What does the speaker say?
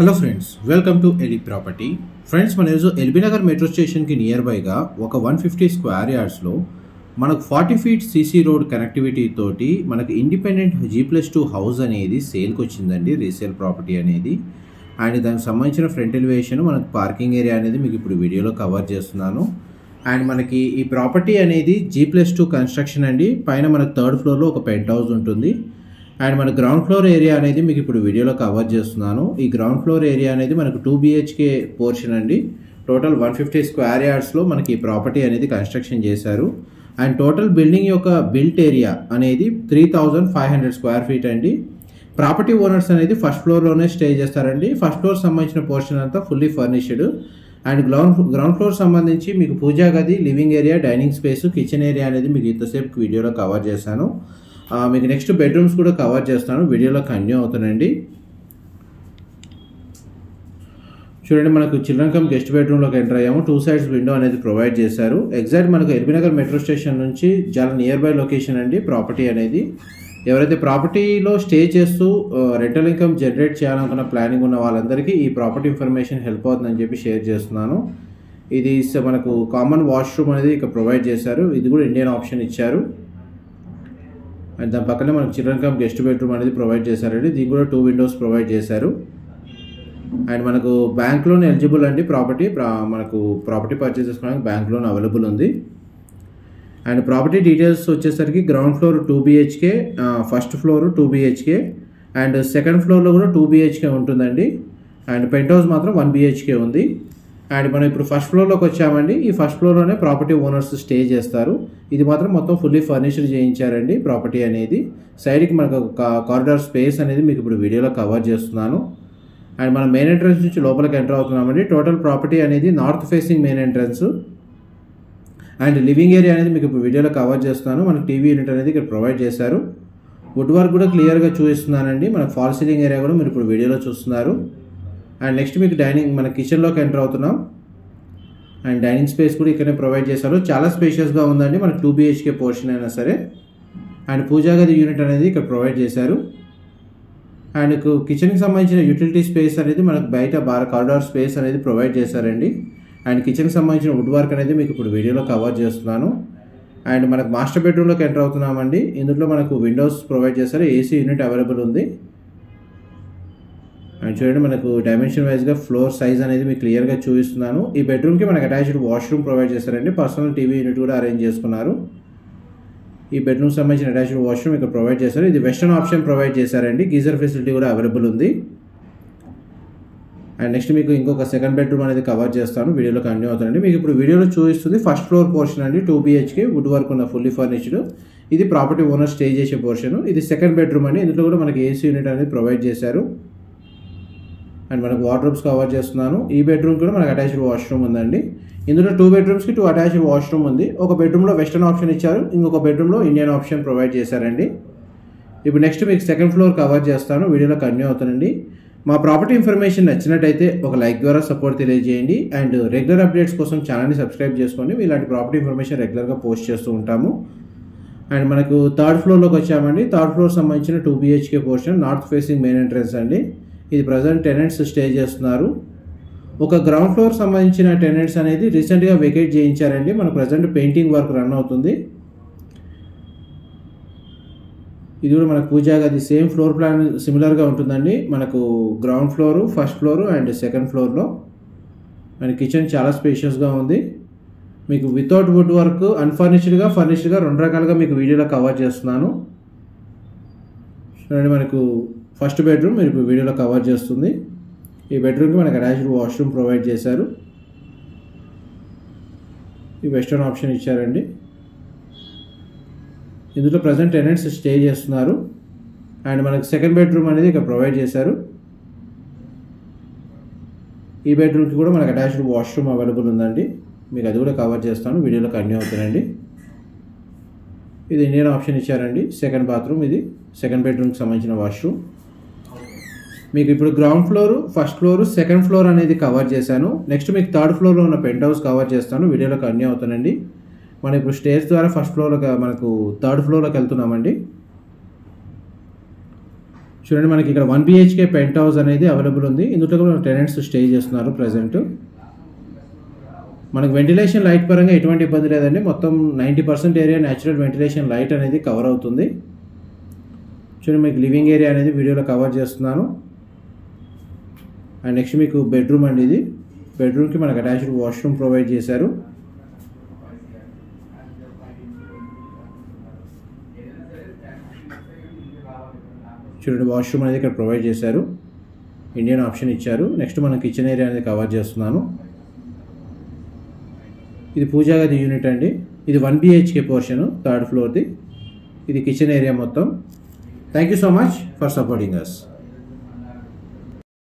Hello friends, welcome to ఎలిప్ property. Friends, మన ఈరోజు L.B.Nagar మెట్రో స్టేషన్కి నియర్ బైగా ఒక 150 స్క్వేర్ యార్డ్స్లో మనకు 40 ఫీట్ సీసీ రోడ్ కనెక్టివిటీ తోటి మనకు ఇండిపెండెంట్ G+2 హౌస్ అనేది సేల్కి వచ్చిందండి. రీసేల్ ప్రాపర్టీ అనేది అండ్ దానికి సంబంధించిన ఫ్రంట్ ఎలివేషన్, మనకు పార్కింగ్ ఏరియా అనేది మీకు ఇప్పుడు వీడియోలో కవర్ చేస్తున్నాను. అండ్ మనకి ఈ ప్రాపర్టీ అనేది G+2 కన్స్ట్రక్షన్ అండి. పైన మనకు థర్డ్ ఫ్లోర్లో ఒక పెంట్ హౌస్ ఉంటుంది. అండ్ మన గ్రౌండ్ ఫ్లోర్ ఏరియా అనేది మీకు ఇప్పుడు వీడియోలో కవర్ చేస్తున్నాను. ఈ గ్రౌండ్ ఫ్లోర్ ఏరియా అనేది మనకు 2 BHK పోర్షన్ అండి. టోటల్ 150 స్క్వేర్ యార్డ్స్లో మనకి ఈ ప్రాపర్టీ అనేది కన్స్ట్రక్షన్ చేశారు. అండ్ టోటల్ బిల్డింగ్ యొక్క బిల్ట్ ఏరియా అనేది 3500 స్క్వేర్ ఫీట్ అండి. ప్రాపర్టీ ఓనర్స్ అనేది ఫస్ట్ ఫ్లోర్లోనే స్టే చేస్తారండి. ఫస్ట్ ఫ్లోర్ సంబంధించిన పోర్షన్ అంతా fully furnished. And ground floor సంబంధించి మీకు పూజా గది, living area, dining space, kitchen area అనేది మీకు ఇంతసేపు వీడియోలో కవర్ చేశాను. మీకు నెక్స్ట్ బెడ్రూమ్స్ కూడా కవర్ చేస్తాను, వీడియోలో కంటిన్యూ అవుతానండి. చూడండి, మనకు చిల్డ్రన్ కమ్ గెస్ట్ బెడ్రూమ్లోకి ఎంటర్ అయ్యాము. 2 సైడ్స్ విండో అనేది ప్రొవైడ్ చేశారు. ఎగ్జాక్ట్ మనకు L.B.Nagar మెట్రో స్టేషన్ నుంచి చాలా నియర్ బై లొకేషన్ అండి ప్రాపర్టీ అనేది. ఎవరైతే ప్రాపర్టీలో స్టే చేస్తూ రెంటల్ ఇన్కమ్ జనరేట్ చేయాలనుకున్న ప్లానింగ్ ఉన్న వాళ్ళందరికీ ఈ ప్రాపర్టీ ఇన్ఫర్మేషన్ హెల్ప్ అవుతుందని చెప్పి షేర్ చేస్తున్నాను. ఇది మనకు కామన్ వాష్రూమ్ అనేది ఇక్కడ ప్రొవైడ్ చేశారు. ఇది కూడా ఇండియన్ ఆప్షన్ ఇచ్చారు. అండ్ దాని పక్కనే మనకు చిల్డ్రన్ కమ్ గెస్ట్ బెడ్రూమ్ అనేది ప్రొవైడ్ చేశారండి. దీనికి కూడా 2 విండోస్ ప్రొవైడ్ చేశారు. అండ్ మనకు బ్యాంక్ లోన్ ఎలిజిబుల్ అండి. మనకు ప్రాపర్టీ పర్చేస్ చేసుకోవడానికి బ్యాంక్ లోన్ అవైలబుల్ ఉంది. అండ్ ప్రాపర్టీ డీటెయిల్స్ వచ్చేసరికి ground floor 2 BHK, first floor 2 BHK and second ఫ్లోర్లో కూడా 2 BHK ఉంటుందండి. అండ్ పెంట్ హౌస్ మాత్రం 1 BHK ఉంది. అండ్ మనం ఇప్పుడు ఫస్ట్ ఫ్లోర్లోకి వచ్చామండి. ఈ ఫస్ట్ ఫ్లోర్లోనే ప్రాపర్టీ ఓనర్స్ స్టే చేస్తారు. ఇది మాత్రం మొత్తం ఫుల్లీ ఫర్నిష్డ్ చేయించారండి ప్రాపర్టీ అనేది. సైడ్కి మనకు కారిడార్ స్పేస్ అనేది మీకు ఇప్పుడు వీడియోలో కవర్ చేస్తున్నాను. అండ్ మనం మెయిన్ ఎంట్రన్స్ నుంచి లోపలికి ఎంటర్ అవుతున్నామండి. టోటల్ ప్రాపర్టీ అనేది north facing main entrance. And living area అనేది మీకు ఇప్పుడు వీడియోలో కవర్ చేస్తున్నాను. మనకు టీవీ యూనిట్ అనేది ఇక్కడ ప్రొవైడ్ చేశారు. వుడ్ వర్క్ కూడా క్లియర్గా చూపిస్తున్నానండి. మనకు ఫాల్ సీలింగ్ ఏరియా కూడా మీరు ఇప్పుడు వీడియోలో చూస్తున్నారు. అండ్ నెక్స్ట్ మీకు మన కిచెన్లోకి ఎంటర్ అవుతున్నాం. అండ్ డైనింగ్ స్పేస్ కూడా ఇక్కడనే ప్రొవైడ్ చేశారు. చాలా స్పేషియస్గా ఉందండి. మనకు 2 BHK పోర్షన్ అయినా సరే. అండ్ పూజా గది యూనిట్ అనేది ఇక్కడ ప్రొవైడ్ చేశారు. అండ్ కిచెన్కి సంబంధించిన యూటిలిటీ స్పేస్ అనేది మనకు బయట కారిడార్ స్పేస్ అనేది ప్రొవైడ్ చేశారండి. అండ్ కిచెన్కి సంబంధించిన వుడ్ వర్క్ అనేది మీకు ఇప్పుడు వీడియోలో కవర్ చేస్తున్నాను. అండ్ మనకు మాస్టర్ బెడ్రూమ్లోకి ఎంటర్ అవుతున్నామండి. ఇందులో మనకు విండోస్ ప్రొవైడ్ చేశారు. AC యూనిట్ అవైలబుల్ ఉంది. అండ్ చూడండి, మనకు డైమెన్షన్ వైజ్గా ఫ్లోర్ సైజ్ అనేది మీకు క్లియర్గా చూపిస్తున్నాను. ఈ బెడ్రూమ్కి మనకు అటాచ్డ్ వాష్రూమ్ ప్రొవైడ్ చేశారండి. పర్సనల్ టీవీ యూనిట్ కూడా అరేంజ్ చేసుకున్నారు. ఈ బెడ్రూమ్ సంబంధించిన అటాచ్డ్ వాష్రూమ్ ఇక్కడ ప్రొవైడ్ చేశారు. ఇది వెస్టర్న్ ఆప్షన్ ప్రొవైడ్ చేశారండి. గీజర్ ఫెసిలిటీ కూడా అవైలబుల్ ఉంది. అండ్ నెక్స్ట్ మీకు ఇంకొక సెకండ్ బెడ్రూమ్ అనేది కవర్ చేస్తాను, వీడియోలో కంటిన్యూ అవుతానండి. మీకు ఇప్పుడు వీడియోలో చూపిస్తుంది ఫస్ట్ ఫ్లోర్ పోర్షన్ అండి. 2 BHK వుడ్ వర్క్ ఉన్న ఫుల్లీ ఫర్నిష్డ్. ఇది ప్రాపర్టీ ఓనర్ స్టే చేసే పోర్షన్. ఇది సెకండ్ బెడ్రూమ్ అండి. ఇందులో కూడా మనకి AC యూనిట్ అనేది ప్రొవైడ్ చేశారు. అండ్ మనకు వార్డ్రోబ్స్ కవర్ చేస్తున్నాను. ఈ బెడ్రూమ్ కూడా మనకు అటాచ్డ్ వాష్రూమ్ ఉందండి. ఇందులో 2 బెడ్రూమ్స్కి 2 అటాచ్డ్ వాష్రూమ్ ఉంది. ఒక బెడ్రూమ్లో వెస్టర్న్ ఆప్షన్ ఇచ్చారు, ఇంకొక బెడ్రూమ్లో ఇండియన్ ఆప్షన్ ప్రొవైడ్ చేశారండి. ఇప్పుడు నెక్స్ట్ మీకు సెకండ్ ఫ్లోర్ కవర్ చేస్తాను, వీడియోలో కంటిన్యూ అవుతానండి. మా ప్రాపర్టీ ఇన్ఫర్మేషన్ నచ్చినట్టయితే ఒక లైక్ ద్వారా సపోర్ట్ తెలియజేయండి. అండ్ రెగ్యులర్ అప్డేట్స్ కోసం ఛానల్ని సబ్స్క్రైబ్ చేసుకోండి. ఇలాంటి ప్రాపర్టీ ఇన్ఫర్మేషన్ రెగ్యులర్గా పోస్ట్ చేస్తూ ఉంటాము. అండ్ మనకు థర్డ్ ఫ్లోర్లోకి వచ్చామండి. థర్డ్ ఫ్లోర్ సంబంధించిన 2 BHK portion, north facing main entrance అండి. ఇది ప్రజెంట్ టెనెంట్స్ స్టే చేస్తున్నారు. ఒక గ్రౌండ్ ఫ్లోర్ సంబంధించిన టెనెంట్స్ అనేది రీసెంట్గా వెకేట్ చేయించారండి. మనకు ప్రజెంట్ పెయింటింగ్ వర్క్ రన్ అవుతుంది. ఇది కూడా మనకు పూజా గది సేమ్ ఫ్లోర్ ప్లాన్ సిమిలర్గా ఉంటుందండి. మనకు ground floor, first floor and second ఫ్లోర్లో. అండ్ కిచెన్ చాలా స్పేషియస్గా ఉంది. మీకు వితౌట్ వుడ్ వర్క్, అన్ఫర్నిష్డ్గా, ఫర్నిష్డ్గా 2 రకాలుగా మీకు వీడియోలో కవర్ చేస్తున్నాను. చూడండి, మనకు ఫస్ట్ బెడ్రూమ్ మీరు ఇప్పుడు వీడియోలో కవర్ చేస్తుంది. ఈ బెడ్రూమ్కి మనకు అటాచ్డ్ వాష్రూమ్ ప్రొవైడ్ చేశారు. ఈ వెస్టర్న్ ఆప్షన్ ఇచ్చారండి. ఇందులో ప్రజెంట్ టెనెంట్స్ స్టే చేస్తున్నారు. అండ్ మనకు సెకండ్ బెడ్రూమ్ అనేది ఇక్కడ ప్రొవైడ్ చేశారు. ఈ బెడ్రూమ్కి కూడా మనకు అటాచ్డ్ వాష్రూమ్ అవైలబుల్ ఉందండి. మీకు అది కూడా కవర్ చేస్తాను, వీడియోలో కంటిన్యూ అవుతానండి. ఇది ఇండియన్ ఆప్షన్ ఇచ్చారండి. సెకండ్ బాత్రూమ్, ఇది సెకండ్ బెడ్రూమ్కి సంబంధించిన వాష్రూమ్. మీకు ఇప్పుడు ground floor, first floor, second floor అనేది కవర్ చేశాను. నెక్స్ట్ మీకు థర్డ్ ఫ్లోర్లో ఉన్న పెంట్ హౌస్ కవర్ చేస్తాను, వీడియోలో కంటిన్యూ అవుతానండి. మనం ఇప్పుడు స్టేజ్ ద్వారా ఫస్ట్ ఫ్లోర్లోకి, మనకు థర్డ్ ఫ్లోర్లోకి వెళ్తున్నామండి. చూడండి మనకి ఇక్కడ 1 BHK పెంట్ హౌస్ అనేది అవైలబుల్ ఉంది. ఇందులో కూడా టెనెంట్స్ స్టే చేస్తున్నారు ప్రజెంట్. మనకి వెంటిలేషన్ లైట్ పరంగా ఎటువంటి ఇబ్బంది లేదండి. మొత్తం 90% ఏరియా న్యాచురల్ వెంటిలేషన్ లైట్ అనేది కవర్ అవుతుంది. చూడండి మీకు లివింగ్ ఏరియా అనేది వీడియోలో కవర్ చేస్తున్నాను. అండ్ నెక్స్ట్ మీకు బెడ్రూమ్ అండి. ఇది బెడ్రూమ్కి మనకు అటాచ్డ్ వాష్రూమ్ ప్రొవైడ్ చేశారు. చూడండి వాష్రూమ్ అనేది ఇక్కడ ప్రొవైడ్ చేశారు. ఇండియన్ ఆప్షన్ ఇచ్చారు. నెక్స్ట్ మనం కిచెన్ ఏరియా అనేది కవర్ చేస్తున్నాను. ఇది పూజా గది యూనిట్ అండి. ఇది 1 BHK పోర్షన్, 3rd ఫ్లోర్ది. ఇది కిచెన్ ఏరియా మొత్తం. Thank you so much for supporting us.